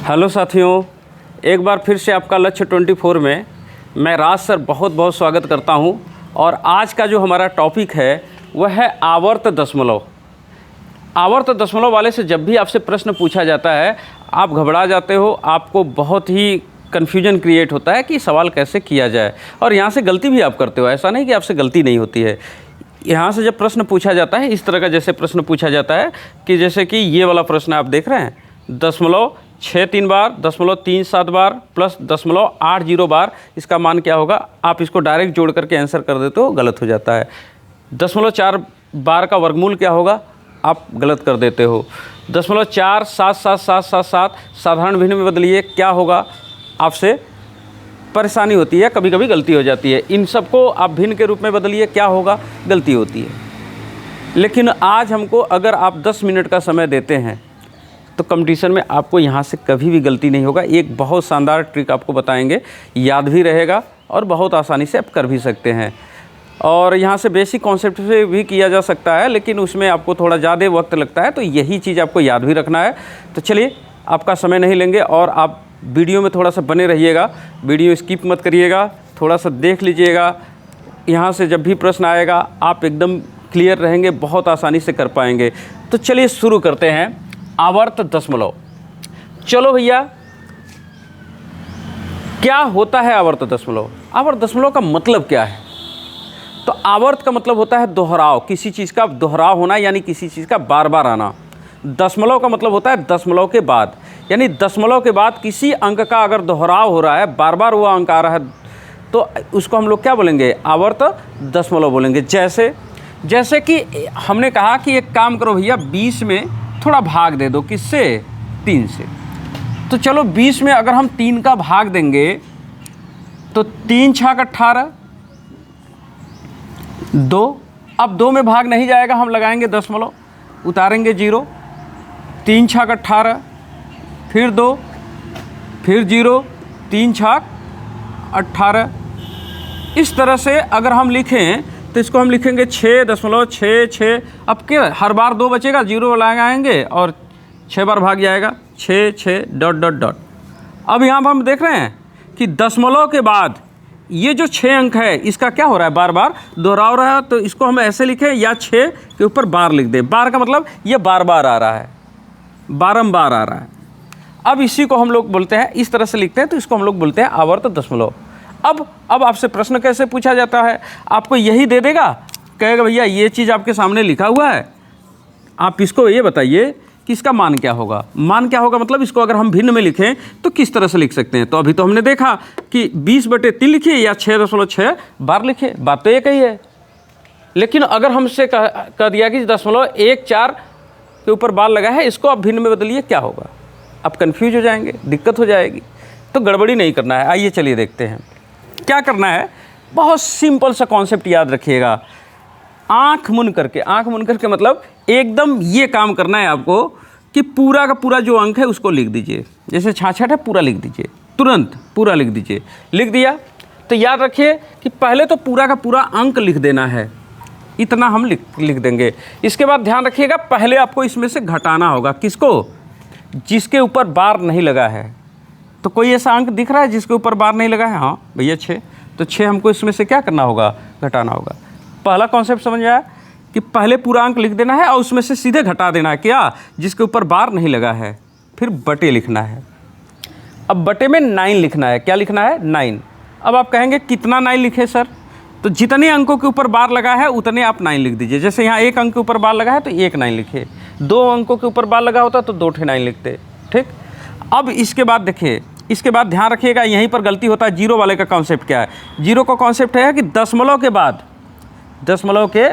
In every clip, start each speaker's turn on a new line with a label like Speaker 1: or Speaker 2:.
Speaker 1: Hello साथियों, एक बार फिर से आपका लक्ष्य 24 में मैं राज सर बहुत बहुत स्वागत करता हूं। और आज का जो हमारा टॉपिक है वह है आवर्त दशमलव। आवर्त दशमलव वाले से जब भी आपसे प्रश्न पूछा जाता है आप घबरा जाते हो, आपको बहुत ही कन्फ्यूजन क्रिएट होता है कि सवाल कैसे किया जाए, और यहाँ से गलती भी आप करते हो। ऐसा नहीं कि आपसे गलती नहीं होती है। यहाँ से जब प्रश्न पूछा जाता है इस तरह का, जैसे प्रश्न पूछा जाता है कि जैसे कि ये वाला प्रश्न आप देख रहे हैं, 0.63 बार, 0.37 बार प्लस 0.80 बार, इसका मान क्या होगा। आप इसको डायरेक्ट जोड़ करके आंसर कर देते हो, गलत हो जाता है। 0.4 बार का वर्गमूल क्या होगा, आप गलत कर देते हो। 0.477777 साधारण भिन्न में बदलिए, क्या होगा, आपसे परेशानी होती है, कभी कभी गलती हो जाती है। इन सबको आप भिन्न के रूप में बदलिए, क्या होगा, गलती होती है। लेकिन आज हमको अगर आप 10 मिनट का समय देते हैं तो कंपटीशन में आपको यहाँ से कभी भी गलती नहीं होगा। एक बहुत शानदार ट्रिक आपको बताएंगे, याद भी रहेगा और बहुत आसानी से आप कर भी सकते हैं। और यहाँ से बेसिक कॉन्सेप्ट से भी किया जा सकता है, लेकिन उसमें आपको थोड़ा ज़्यादा वक्त लगता है, तो यही चीज़ आपको याद भी रखना है। तो चलिए, आपका समय नहीं लेंगे और आप वीडियो में थोड़ा सा बने रहिएगा, वीडियो स्किप मत करिएगा, थोड़ा सा देख लीजिएगा। यहाँ से जब भी प्रश्न आएगा आप एकदम क्लियर रहेंगे, बहुत आसानी से कर पाएंगे। तो चलिए शुरू करते हैं। आवर्त दशमलव। चलो भैया, क्या होता है आवर्त दशमलव? आवर्त दशमलव का मतलब क्या है? तो आवर्त का मतलब होता है दोहराव, किसी चीज़ का दोहराव होना, यानी किसी चीज़ का बार बार आना। दशमलव का मतलब होता है दशमलव के बाद, यानी दशमलव के बाद किसी अंक का अगर दोहराव हो रहा है, बार बार वो अंक आ रहा है, तो उसको हम लोग क्या बोलेंगे, आवर्त दशमलव बोलेंगे। जैसे कि हमने कहा कि एक काम करो भैया, 20 में थोड़ा भाग दे दो, किससे, 3 से। तो चलो 20 में अगर हम 3 का भाग देंगे तो 3 छाक 18, 2। अब 2 में भाग नहीं जाएगा, हम लगाएंगे दशमलव, उतारेंगे 0, 3 छाक 18, फिर 2, फिर 0, 3 छाक 18। इस तरह से अगर हम लिखें तो इसको हम लिखेंगे 6.66। अब क्या, हर बार 2 बचेगा, 0 लगाएंगे और 6 बार भाग जाएगा, 6 डॉट डॉट डॉट। अब यहाँ पर हम देख रहे हैं कि दशमलव के बाद ये जो 6 अंक है इसका क्या हो रहा है, बार बार दोहराव रहा है। तो इसको हम ऐसे लिखें, या 6 के ऊपर बार लिख दें। बार का मतलब ये बार बार आ रहा है, बारंबार आ रहा है। अब इसी को हम लोग बोलते हैं, इस तरह से लिखते हैं, तो इसको हम लोग बोलते हैं आवर्त दशमलव। अब आपसे प्रश्न कैसे पूछा जाता है, आपको यही दे देगा, कहेगा भैया ये चीज़ आपके सामने लिखा हुआ है, आप इसको ये बताइए कि इसका मान क्या होगा। मान क्या होगा मतलब इसको अगर हम भिन्न में लिखें तो किस तरह से लिख सकते हैं। तो अभी तो हमने देखा कि 20/3 लिखिए या 6.6 बार लिखिए, बात तो एक ही है। लेकिन अगर हमसे कह दिया कि 0.14 के ऊपर बार लगा है, इसको आप भिन्न में बदलिए, क्या होगा, आप कन्फ्यूज हो जाएंगे, दिक्कत हो जाएगी। तो गड़बड़ी नहीं करना है। आइए चलिए देखते हैं क्या करना है। बहुत सिंपल सा कॉन्सेप्ट याद रखिएगा, आँख मूंद करके मतलब एकदम ये काम करना है आपको कि पूरा का पूरा जो अंक है उसको लिख दीजिए। जैसे 66 है, पूरा लिख दीजिए, तुरंत पूरा लिख दीजिए। लिख दिया तो याद रखिए कि पहले तो पूरा का पूरा अंक लिख देना है, इतना हम लिख देंगे। इसके बाद ध्यान रखिएगा, पहले आपको इसमें से घटाना होगा, किसको, जिसके ऊपर बार नहीं लगा है। तो कोई ऐसा अंक दिख रहा है जिसके ऊपर बार नहीं लगा है, हाँ भैया 6, तो 6 हमको इसमें से क्या करना होगा, घटाना होगा। पहला कॉन्सेप्ट समझ आया कि पहले पूरा अंक लिख देना है और उसमें से सीधे घटा देना है, क्या, जिसके ऊपर बार नहीं लगा है। फिर बटे लिखना है। अब बटे में 9 लिखना है, क्या लिखना है, 9। अब आप कहेंगे कितना 9 लिखे सर, तो जितने अंकों के ऊपर बार लगा है उतने आप 9 लिख दीजिए। जैसे यहाँ 1 अंक के ऊपर बार लगा है तो 1 9 लिखे, 2 अंकों के ऊपर बार लगा होता तो 2 9 लिखते, ठीक। अब इसके बाद देखिए, इसके बाद ध्यान रखिएगा, यहीं पर गलती होता है। 0 वाले का कॉन्सेप्ट क्या है, 0 का कॉन्सेप्ट है कि दशमलव के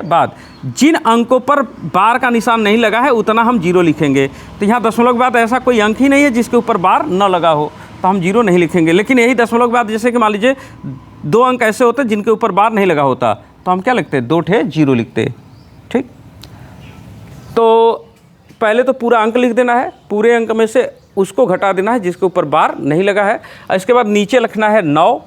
Speaker 1: बाद जिन अंकों पर बार का निशान नहीं लगा है उतना हम 0 लिखेंगे। तो यहाँ दशमलव के बाद ऐसा कोई अंक ही नहीं है जिसके ऊपर बार न लगा हो, तो हम 0 नहीं लिखेंगे। लेकिन यही दशमलव के बाद जैसे कि मान लीजिए 2 अंक ऐसे होते हैं जिनके ऊपर बार नहीं लगा होता, तो हम क्या लिखते, 2 0 लिखते, ठीक। तो पहले तो पूरा अंक लिख देना है, पूरे अंक में से उसको घटा देना है जिसके ऊपर बार नहीं लगा है। और इसके बाद नीचे लिखना है 9,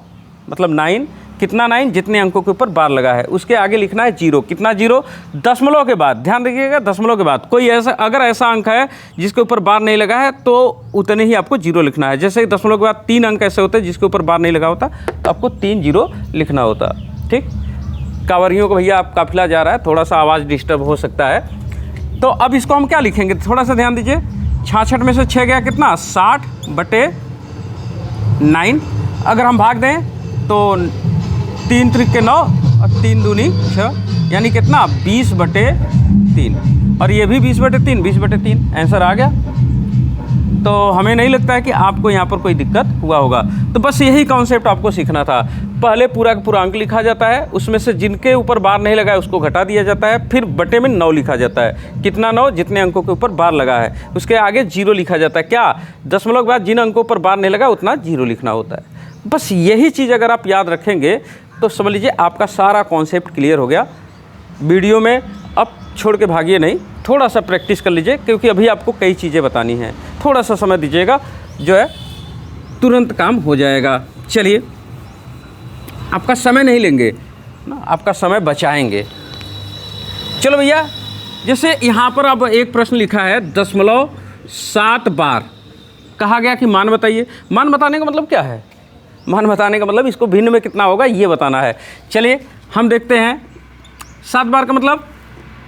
Speaker 1: मतलब 9, कितना 9, जितने अंकों के ऊपर बार लगा है। उसके आगे लिखना है 0, कितना 0, दशमलव के बाद, ध्यान रखिएगा दशमलव के बाद कोई ऐसा, अगर ऐसा अंक है जिसके ऊपर बार नहीं लगा है तो उतने ही आपको 0 लिखना है। जैसे दशमलव के बाद 3 अंक ऐसे होते हैं जिसके ऊपर बार नहीं लगा होता तो आपको 3 0 लिखना होता। ठीक, कांवरियों को भैया आप काफिला जा रहा है, थोड़ा सा आवाज़ डिस्टर्ब हो सकता है। तो अब इसको हम क्या लिखेंगे, थोड़ा सा ध्यान दीजिए। 66 में से 6 गया कितना, 60/9। अगर हम भाग दें तो 3 त्रिक 9 और 3 दूनी 6, यानी कितना 20/3, और ये भी 20/3, 20/3 आंसर आ गया। तो हमें नहीं लगता है कि आपको यहाँ पर कोई दिक्कत हुआ होगा। तो बस यही कॉन्सेप्ट आपको सीखना था। पहले पूरा का पूरा अंक लिखा जाता है, उसमें से जिनके ऊपर बार नहीं लगा है उसको घटा दिया जाता है, फिर बटे में 9 लिखा जाता है, कितना 9, जितने अंकों के ऊपर बार लगा है। उसके आगे 0 लिखा जाता है, क्या दशमलव के बाद जिन अंकों पर बार नहीं लगा उतना 0 लिखना होता है। बस यही चीज़ अगर आप याद रखेंगे तो समझ लीजिए आपका सारा कॉन्सेप्ट क्लियर हो गया। वीडियो में अब छोड़ के भागिए नहीं, थोड़ा सा प्रैक्टिस कर लीजिए, क्योंकि अभी आपको कई चीज़ें बतानी हैं। थोड़ा सा समय दीजिएगा, जो है तुरंत काम हो जाएगा। चलिए, आपका समय नहीं लेंगे ना, आपका समय बचाएंगे। चलो भैया, जैसे यहाँ पर अब एक प्रश्न लिखा है 0.7 बार, कहा गया कि मान बताइए। मान बताने का मतलब क्या है, मान बताने का मतलब इसको भिन्न में कितना होगा ये बताना है। चलिए हम देखते हैं। 7 बार का मतलब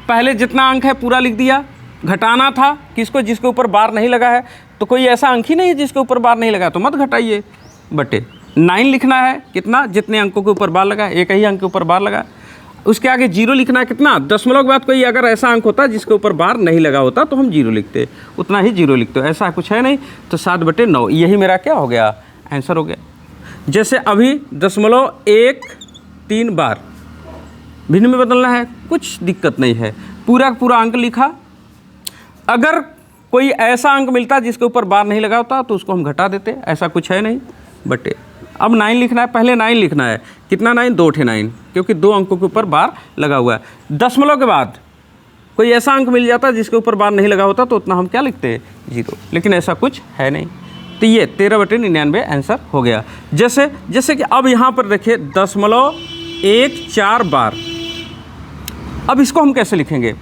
Speaker 1: पहले जितना अंक है पूरा लिख दिया, घटाना था किसको, जिसके ऊपर बार नहीं लगा है। तो कोई ऐसा अंक ही नहीं है जिसके ऊपर बार नहीं लगा, तो मत घटाइए, बटे 9 लिखना है, कितना, जितने अंकों के ऊपर बार लगा है, एक ही अंक के ऊपर बार लगा। उसके आगे 0 लिखना है, कितना, दशमलव के बाद कोई अगर ऐसा अंक होता जिसके ऊपर बार नहीं लगा होता तो हम 0 लिखते, उतना ही 0 लिखते, ऐसा कुछ है नहीं। तो 7/9 यही मेरा क्या हो गया, आंसर हो गया। जैसे अभी 0.13 बार भिन्न में बदलना है, कुछ दिक्कत नहीं है, पूरा का पूरा अंक लिखा। अगर कोई ऐसा अंक मिलता जिसके ऊपर बार नहीं लगा होता तो उसको हम घटा देते, ऐसा कुछ है नहीं, बटे। अब 9 लिखना है, पहले 9 लिखना है, कितना 9, 2 ठे 9, क्योंकि 2 अंकों के ऊपर बार लगा हुआ है। दशमलव के बाद कोई ऐसा अंक मिल जाता जिसके ऊपर बार नहीं लगा होता तो उतना हम क्या लिखते, 0, लेकिन ऐसा कुछ है नहीं। तो ये 13/99 आंसर हो गया। जैसे कि अब यहाँ पर देखिए 0.14 बार, अब इसको हम कैसे लिखेंगे,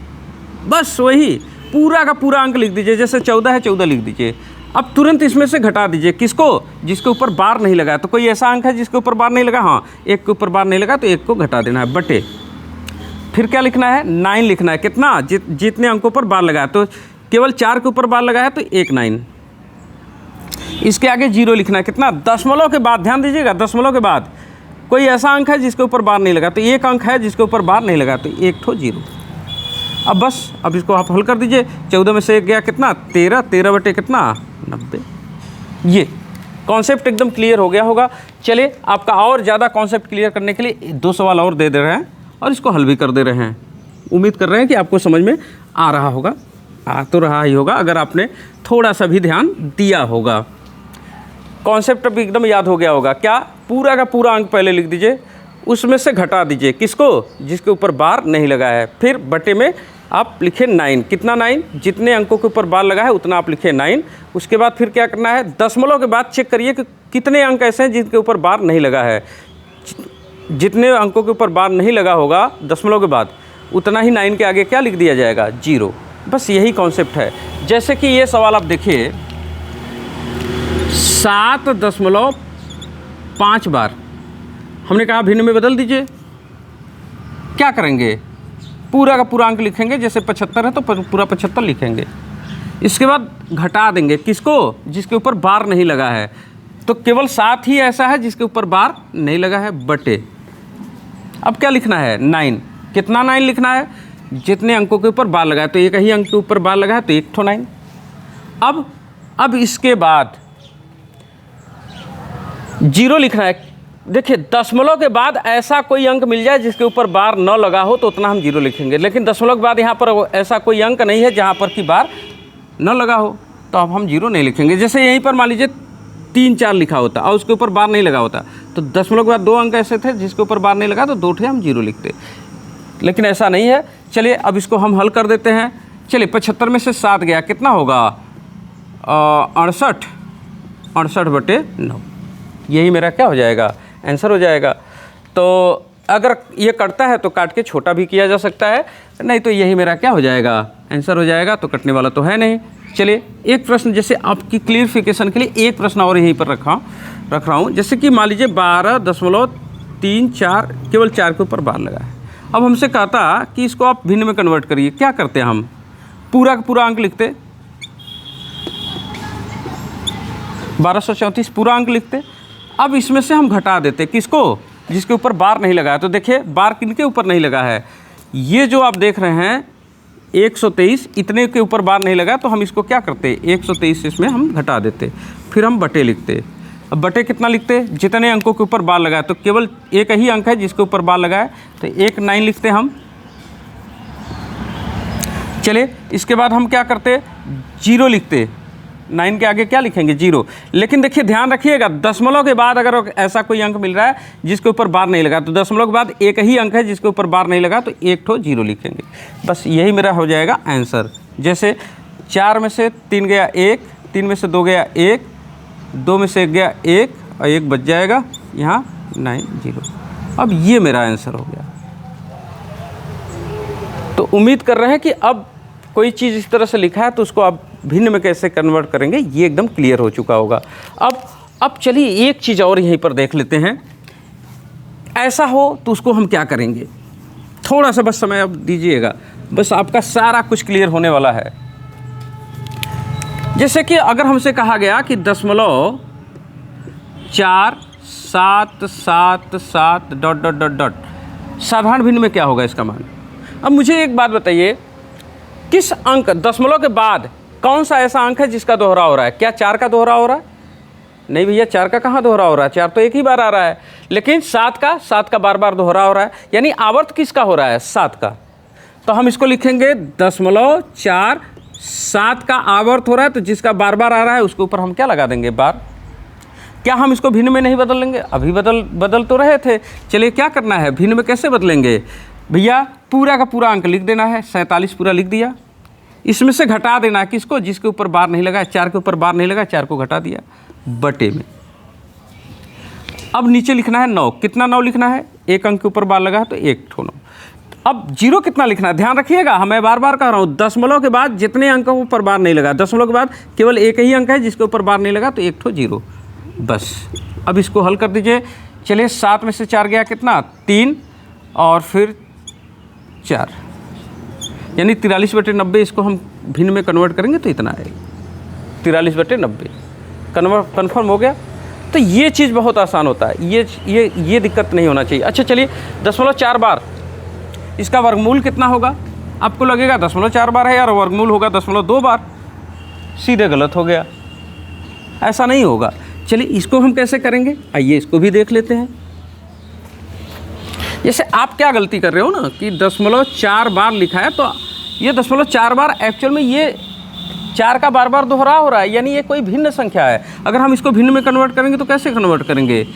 Speaker 1: बस वही पूरा का पूरा अंक लिख दीजिए। जैसे 14 है, 14 लिख दीजिए। अब तुरंत इसमें से घटा दीजिए, किसको, जिसके ऊपर बार नहीं लगा। तो कोई ऐसा अंक है जिसके ऊपर बार नहीं लगा, हाँ, एक के ऊपर बार नहीं लगा तो एक को घटा देना है, बटे। फिर क्या लिखना है, 9 लिखना है, कितना, जितने अंकों पर बार लगा है। तो केवल 4 के ऊपर बार लगा है तो 1 9। इसके आगे 0 लिखना है, कितना, दशमलव के बाद, ध्यान दीजिएगा, दशमलव के बाद कोई ऐसा अंक है जिसके ऊपर बार नहीं लगा तो एक अंक है जिसके ऊपर बार नहीं लगा तो 1 ठो 0। अब बस, अब इसको आप हल कर दीजिए। 14 में से 1 गया कितना, 13, 13 कितना 90। ये कॉन्सेप्ट एकदम क्लियर हो गया होगा। चलिए, आपका और ज़्यादा कॉन्सेप्ट क्लियर करने के लिए 2 सवाल और दे रहे हैं और इसको हल भी कर दे रहे हैं। उम्मीद कर रहे हैं कि आपको समझ में आ रहा होगा, आ तो रहा ही होगा अगर आपने थोड़ा सा भी ध्यान दिया होगा। कॉन्सेप्ट अब एकदम याद हो गया होगा। क्या, पूरा का पूरा अंक पहले लिख दीजिए, उसमें से घटा दीजिए, किसको, जिसके ऊपर बार नहीं लगा है। फिर बटे में आप लिखे 9, कितना 9, जितने अंकों के ऊपर बार लगा है उतना आप लिखे 9। उसके बाद फिर क्या करना है, दशमलव के बाद चेक करिए कि कितने अंक ऐसे हैं जिनके ऊपर बार नहीं लगा है। जितने अंकों के ऊपर बार नहीं लगा होगा दशमलव के बाद, उतना ही 9 के आगे क्या लिख दिया जाएगा, 0। बस यही कॉन्सेप्ट है। जैसे कि ये सवाल आप देखिए, 7.5 बार हमने कहा भिन्न में बदल दीजिए। क्या करेंगे, पूरा का पूरा अंक लिखेंगे, जैसे 75 है तो पूरा 75 लिखेंगे। इसके बाद घटा देंगे, किसको, जिसके ऊपर बार नहीं लगा है। तो केवल 7 ही ऐसा है जिसके ऊपर बार नहीं लगा है, बटे। अब क्या लिखना है, 9, कितना 9 लिखना है, जितने अंकों के ऊपर बार लगा है। तो एक ही अंक के ऊपर बार लगा है तो 1 ठो 9। अब इसके बाद 0 लिखना है। देखिए, दशमलव के बाद ऐसा कोई अंक मिल जाए जिसके ऊपर बार न लगा हो तो उतना हम 0 लिखेंगे, लेकिन दशमलव के बाद यहाँ पर ऐसा कोई अंक नहीं है जहाँ पर कि बार न लगा हो तो अब हम 0 नहीं लिखेंगे। जैसे यहीं पर मान लीजिए 3 4 लिखा होता और उसके ऊपर बार नहीं लगा होता, तो दशमलव के बाद 2 अंक ऐसे थे जिसके ऊपर बार नहीं लगा तो 2 ठे हम 0 लिखते, लेकिन ऐसा नहीं है। चलिए, अब इसको हम हल कर देते हैं। चलिए, 75 में से 7 गया, कितना होगा, 68 बटे 9। यही मेरा क्या हो जाएगा, आंसर हो जाएगा। तो अगर ये कटता है तो काट के छोटा भी किया जा सकता है, नहीं तो यही मेरा क्या हो जाएगा, आंसर हो जाएगा। तो कटने वाला तो है नहीं। चलिए एक प्रश्न, जैसे आपकी क्लियरिफिकेशन के लिए एक प्रश्न और यहीं पर रख रहा हूँ। जैसे कि मान लीजिए 12.34 केवल 4 के ऊपर बार लगा है। अब हमसे कहता कि इसको आप भिन्न में कन्वर्ट करिए। क्या करते हैं हम, पूरा का पूरा अंक लिखते, 1234 पूरा अंक लिखते। अब इसमें से हम घटा देते किसको, जिसके ऊपर बार नहीं लगा है। तो देखिए बार किनके ऊपर नहीं लगा है, ये जो आप देख रहे हैं 123, इतने के ऊपर बार नहीं लगा। तो हम इसको क्या करते, 123 इसमें हम घटा देते, फिर हम बटे लिखते। अब बटे कितना लिखते, जितने अंकों के ऊपर बार लगा है। तो केवल एक ही अंक है जिसके ऊपर बार लगा है, तो 1 9 लिखते हम। चलिए इसके बाद हम क्या करते, 0 लिखते। 9 के आगे क्या लिखेंगे, 0। लेकिन देखिए ध्यान रखिएगा, दशमलव के बाद अगर ऐसा कोई अंक मिल रहा है जिसके ऊपर बार नहीं लगा, तो दशमलव के बाद एक ही अंक है जिसके ऊपर बार नहीं लगा, तो 1 ठो 0 लिखेंगे। बस यही मेरा हो जाएगा आंसर। जैसे 4 में से 3 गया 1, 3 में से 2 गया 1, 2 में से 1 गया 1 और 1 बच जाएगा यहाँ 9 0। अब ये मेरा आंसर हो गया। तो उम्मीद कर रहे हैं कि अब कोई चीज़ इस तरह से लिखा है तो उसको आप भिन्न में कैसे कन्वर्ट करेंगे ये एकदम क्लियर हो चुका होगा। अब चलिए एक चीज़ और यहीं पर देख लेते हैं। ऐसा हो तो उसको हम क्या करेंगे, थोड़ा सा बस समय अब दीजिएगा, बस आपका सारा कुछ क्लियर होने वाला है। जैसे कि अगर हमसे कहा गया कि 0.4777 ... साधारण भिन्न में क्या होगा इसका मान। अब मुझे एक बात बताइए, किस अंक दशमलव के बाद कौन सा ऐसा अंक है जिसका दोहरा हो रहा है? क्या 4 का दोहरा हो रहा है? नहीं भैया, 4 का कहाँ दोहरा हो रहा है, 4 तो एक ही बार आ रहा है। लेकिन 7 का बार बार दोहरा हो रहा है, यानी आवर्त किसका हो रहा है, 7 का। तो हम इसको लिखेंगे 0.47 का आवर्त हो रहा है, तो जिसका बार बार आ रहा है उसके ऊपर हम क्या लगा देंगे, बार। क्या हम इसको भिन्न में नहीं बदल लेंगे? अभी बदल तो रहे थे। चलिए क्या करना है, भिन्न में कैसे बदलेंगे भैया, पूरा का पूरा अंक लिख देना है, 47 पूरा लिख दिया। इसमें से घटा देना है किसको, जिसके ऊपर बार नहीं लगा है। 4 के ऊपर बार नहीं लगा, 4 को घटा दिया बटे में। अब नीचे लिखना है 9। कितना 9 लिखना है, एक अंक के ऊपर बार लगा है तो 1 ठो 9। अब 0 कितना लिखना है, ध्यान रखिएगा, मैं बार बार कह रहा हूँ, दशमलव के बाद जितने अंकों के ऊपर बार नहीं लगा, दशमलव के बाद केवल एक ही अंक है जिसके ऊपर बार नहीं लगा, तो 1 ठो 0 बस। अब इसको हल कर दीजिए। चलिए 7 में से 4 गया कितना, 3 और फिर 4, यानी 43/90। इसको हम भिन्न में कन्वर्ट करेंगे तो इतना आएगा, 43/90 कन्फर्म हो गया। तो ये चीज़ बहुत आसान होता है, ये दिक्कत नहीं होना चाहिए। अच्छा चलिए 0.4 बार, इसका वर्गमूल कितना होगा? आपको लगेगा 0.4 बार है यार, वर्गमूल होगा 0.2 बार। सीधे गलत हो गया, ऐसा नहीं होगा। चलिए इसको हम कैसे करेंगे, आइए इसको भी देख लेते हैं। जैसे आप क्या गलती कर रहे हो ना कि 0.4 बार लिखा है, तो ये 0.4 बार एक्चुअल में ये 4 का बार बार दोहरा हो रहा है, यानी ये कोई भिन्न संख्या है। अगर हम इसको भिन्न में कन्वर्ट करेंगे तो कैसे कन्वर्ट करेंगे,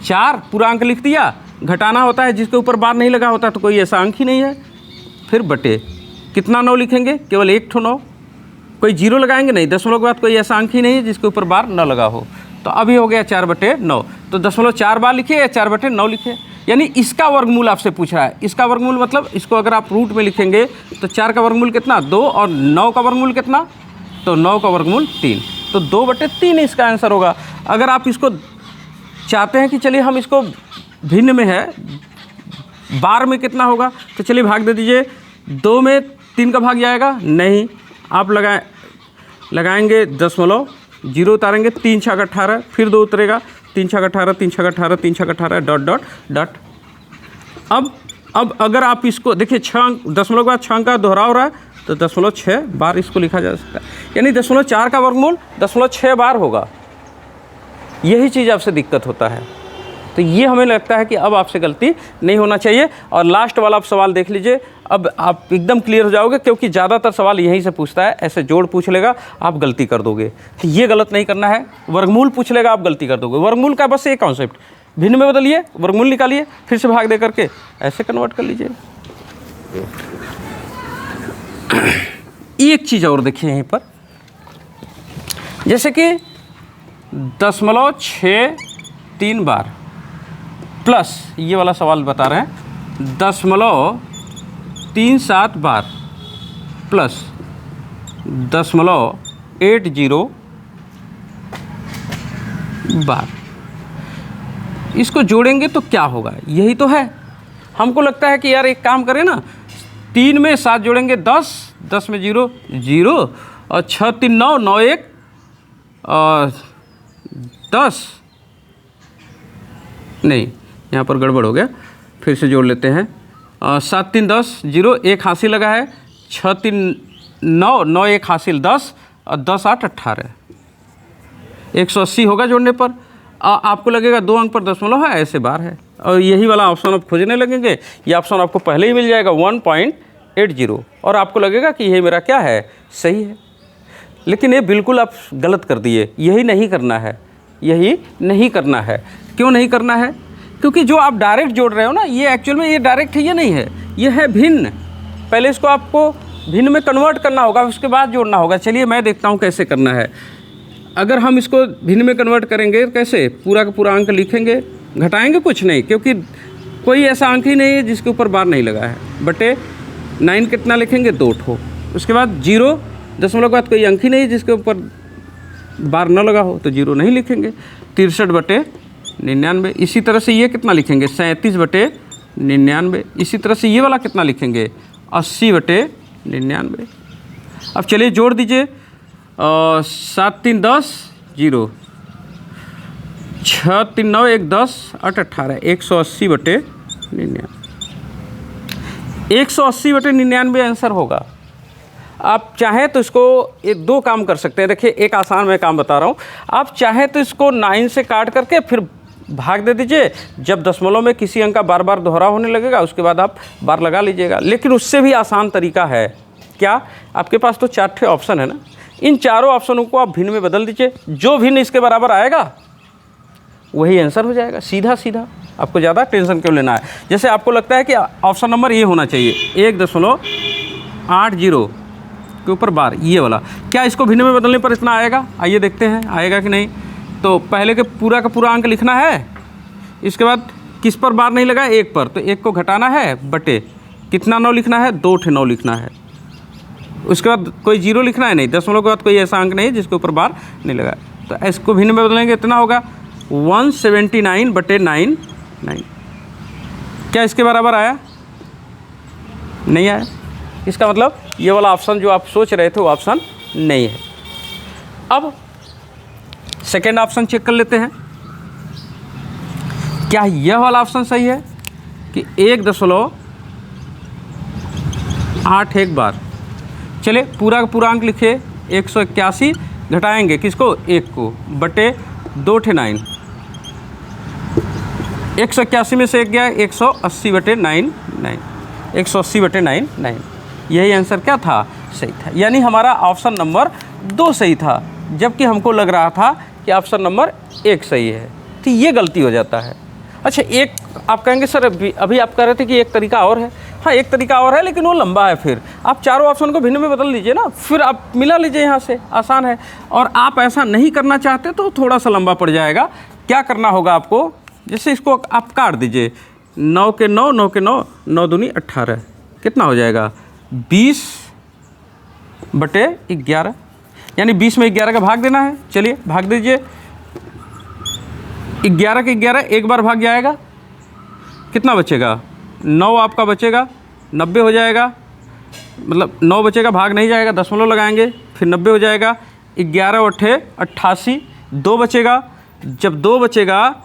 Speaker 1: 4 पूरा अंक लिख दिया, घटाना होता है जिसके ऊपर बार नहीं लगा होता, तो कोई ऐसा अंक ही नहीं है। फिर बटे, कितना 9 लिखेंगे, केवल 1 ठो 9, कोई 0 लगाएंगे नहीं, दशमलव के बाद कोई ऐसा अंक ही नहीं है जिसके ऊपर बार न लगा हो। तो अभी हो गया 4/9। तो 0.4 बार लिखिए या 4/9 लिखिए, यानी इसका वर्गमूल आपसे पूछ रहा है। इसका वर्गमूल मतलब इसको अगर आप रूट में लिखेंगे तो 4 का वर्गमूल कितना, 2, और 9 का वर्गमूल कितना, तो 9 का वर्गमूल 3, तो 2/3 इसका आंसर होगा। अगर आप इसको चाहते हैं कि चलिए हम इसको भिन्न में है, बार में कितना होगा, तो चलिए भाग दे दीजिए। 2 में 3 का भाग जाएगा, नहीं, आप लगाएंगे 0 उतारेंगे, 3 छक 18, फिर 2 उतरेगा, 3 छक 18, 3 छक 18, 3 छक 18, ... अब अगर आप इसको देखिए, 6 दशमलव के बाद 6 का दोहरा हो रहा है, तो 0.6 बार इसको लिखा जा सकता है, यानी 0.4 का वर्गमूल 0.6 बार होगा। यही चीज़ आपसे दिक्कत होता है, तो ये हमें लगता है कि अब आपसे गलती नहीं होना चाहिए। और लास्ट वाला आप सवाल देख लीजिए, अब आप एकदम क्लियर हो जाओगे, क्योंकि ज़्यादातर सवाल यहीं से पूछता है, ऐसे जोड़ पूछ लेगा आप गलती कर दोगे, तो ये गलत नहीं करना है। वर्गमूल पूछ लेगा आप गलती कर दोगे। वर्गमूल का बस ये कॉन्सेप्ट, भिन्न में बदलिए, वर्गमूल निकालिए, फिर से भाग दे करके ऐसे कन्वर्ट कर लीजिए। एक चीज़ और देखिए यहीं पर, जैसे कि 0.63 बार, प्लस ये वाला सवाल बता रहे हैं 0.37 बार प्लस 0.80 बार। इसको जोड़ेंगे तो क्या होगा, यही तो है। हमको लगता है कि यार एक काम करें ना, 3 में 7 जोड़ेंगे 10, 10 में 0 0 और 6 3 9 9 1 10, नहीं यहाँ पर गड़बड़ हो गया, फिर से जोड़ लेते हैं। 7 3 10 0, 1 हासिल लगा है, 6 3 9 9 1 हासिल 10 और 10 8 18, 180 होगा जोड़ने पर। आपको लगेगा 2 अंक पर दशमलव है, ऐसे बार है, और यही वाला ऑप्शन आप खोजने लगेंगे। ये ऑप्शन आपको पहले ही मिल जाएगा 1.80, और आपको लगेगा कि ये मेरा क्या है, सही है। लेकिन ये बिल्कुल आप गलत कर दिए, यही नहीं करना है, यही नहीं करना है। क्यों नहीं करना है? क्योंकि जो आप डायरेक्ट जोड़ रहे हो ना, ये एक्चुअल में ये डायरेक्ट है, ये नहीं है, ये है भिन्न। पहले इसको आपको भिन्न में कन्वर्ट करना होगा, उसके बाद जोड़ना होगा। चलिए मैं देखता हूँ कैसे करना है। अगर हम इसको भिन्न में कन्वर्ट करेंगे, कैसे? पूरा का पूरा अंक लिखेंगे, घटाएंगे कुछ नहीं, क्योंकि कोई ऐसा अंक ही नहीं है जिसके ऊपर बार नहीं लगा है। बटे 9 कितना लिखेंगे? 2 ठो। उसके बाद 0 दशमलव के बाद कोई अंक ही नहीं है जिसके ऊपर बार न लगा हो, तो 0 नहीं लिखेंगे। 63 बटे 99। इसी तरह से ये कितना लिखेंगे? 37 बटे 99। इसी तरह से ये वाला कितना लिखेंगे? 80 बटे 99। अब चलिए जोड़ दीजिए। 7 3 10 0, 6 3 9 1 10 8 18, 180 बटे 99। 180 बटे 99 आंसर होगा। आप चाहें तो इसको ये 2 काम कर सकते हैं। देखिए एक आसान मैं काम बता रहा हूँ। आप चाहें तो इसको 9 से काट करके फिर भाग दे दीजिए। जब दशमलव में किसी अंक का बार बार दोहरा होने लगेगा, उसके बाद आप बार लगा लीजिएगा। लेकिन उससे भी आसान तरीका है। क्या? आपके पास तो 4 ऑप्शन है ना, इन चारों ऑप्शनों को आप भिन्न में बदल दीजिए। जो भिन्न इसके बराबर आएगा वही आंसर हो जाएगा, सीधा सीधा। आपको ज़्यादा टेंशन क्यों लेना है? जैसे आपको लगता है कि ऑप्शन नंबर ये होना चाहिए, 1.80 के ऊपर बार, ये वाला। क्या इसको भिन्न में बदलने पर इतना आएगा? आइए देखते हैं आएगा कि नहीं। तो पहले के पूरा का पूरा अंक लिखना है, इसके बाद किस पर बार नहीं लगा? 1 पर, तो 1 को घटाना है, बटे कितना 9 लिखना है? 2 9 लिखना है। उसके बाद कोई 0 लिखना है नहीं, दशमलव के बाद कोई ऐसा अंक नहीं जिसके ऊपर बार नहीं लगा। तो इसको भिन्न में बदलेंगे, इतना होगा 179 बटे 9। क्या इसके बराबर आया? नहीं आया। इसका मतलब ये वाला ऑप्शन जो आप सोच रहे थे वो ऑप्शन नहीं है। अब सेकेंड ऑप्शन चेक कर लेते हैं। क्या यह वाला ऑप्शन सही है कि 1.81 बार? चलिए पूरा का पूरा अंक लिखिए, 181 घटाएंगे किसको? 1 को, बटे 2 9। 181 में से 1 गया, 180 बटे 9। 180 बटे 9। यही आंसर क्या था? सही था। यानी हमारा ऑप्शन नंबर 2 सही था, जबकि हमको लग रहा था कि ऑप्शन नंबर 1 सही है। तो ये गलती हो जाता है। अच्छा, एक आप कहेंगे सर अभी आप कह रहे थे कि एक तरीका और है। हाँ, एक तरीका और है, लेकिन वो लंबा है। फिर आप चारों ऑप्शन को भिन्न में बदल लीजिए ना, फिर आप मिला लीजिए यहाँ से, आसान है। और आप ऐसा नहीं करना चाहते तो थोड़ा सा लंबा पड़ जाएगा। क्या करना होगा आपको? जैसे इसको आप काट दीजिए, 9 के 9, 9 के 9, 9 दूनी 18, कितना हो जाएगा? 20 बटे 11। यानी 20 में 11 का भाग देना है। चलिए भाग दीजिए। 11 के 11 एक बार भाग जाएगा, कितना बचेगा? 9 आपका बचेगा, 90 हो जाएगा। मतलब 9 बचेगा, भाग नहीं जाएगा, दशमलव लगाएंगे, फिर 90 हो जाएगा। 11 8 88, 2 बचेगा। जब 2 बचेगा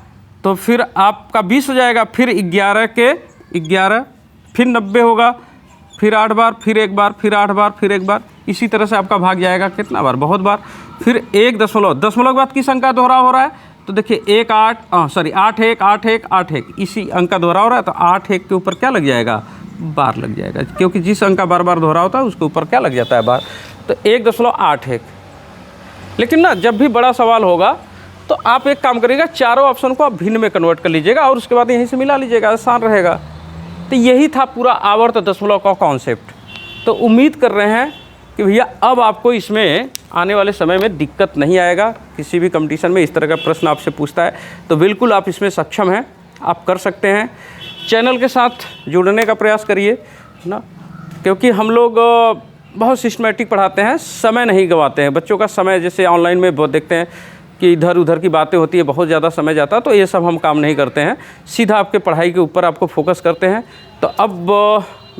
Speaker 1: तो फिर आपका 20 हो जाएगा, फिर 11 के 11, फिर 90 होगा, फिर 8 बार, फिर 1 बार, फिर 8 बार, फिर 1 बार। इसी तरह से आपका भाग जाएगा कितना बार? बहुत बार। फिर 1 दशमलव के बाद किस अंक का दोहरा हो रहा है? तो देखिए 8 1 8 1 8 1, इसी अंक का दोहरा हो रहा है। तो 8 1 के ऊपर क्या लग जाएगा? बार लग जाएगा, क्योंकि जिस अंक का बार बार दोहरा होता है उसके ऊपर क्या लग जाता है? बार। तो 1.81। लेकिन ना जब भी बड़ा सवाल होगा तो आप एक काम करिएगा, चारों ऑप्शन को आप भिन्न में कन्वर्ट कर लीजिएगा और उसके बाद यहीं से मिला लीजिएगा, आसान रहेगा। तो यही था पूरा आवर्त दशमलव का कॉन्सेप्ट। तो उम्मीद कर रहे हैं कि भैया अब आपको इसमें आने वाले समय में दिक्कत नहीं आएगा। किसी भी कंपटीशन में इस तरह का प्रश्न आपसे पूछता है तो बिल्कुल आप इसमें सक्षम हैं। आप कर सकते हैं। चैनल के साथ जुड़ने का प्रयास करिए ना, क्योंकि हम लोग बहुत सिस्टमेटिक पढ़ाते हैं, समय नहीं गंवाते हैं। बच्चों का समय जैसे ऑनलाइन में बहुत देखते हैं कि इधर उधर की बातें होती है, बहुत ज़्यादा समय जाता है, तो ये सब हम काम नहीं करते हैं। सीधा आपके पढ़ाई के ऊपर आपको फोकस करते हैं। तो अब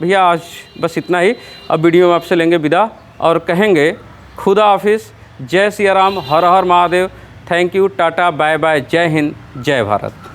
Speaker 1: भैया आज बस इतना ही। अब वीडियो में आपसे लेंगे विदा और कहेंगे खुदा हाफिज़, जय सिया राम, हर हर Mahadev, thank you, tata, bye bye, जय हिंद, जय भारत।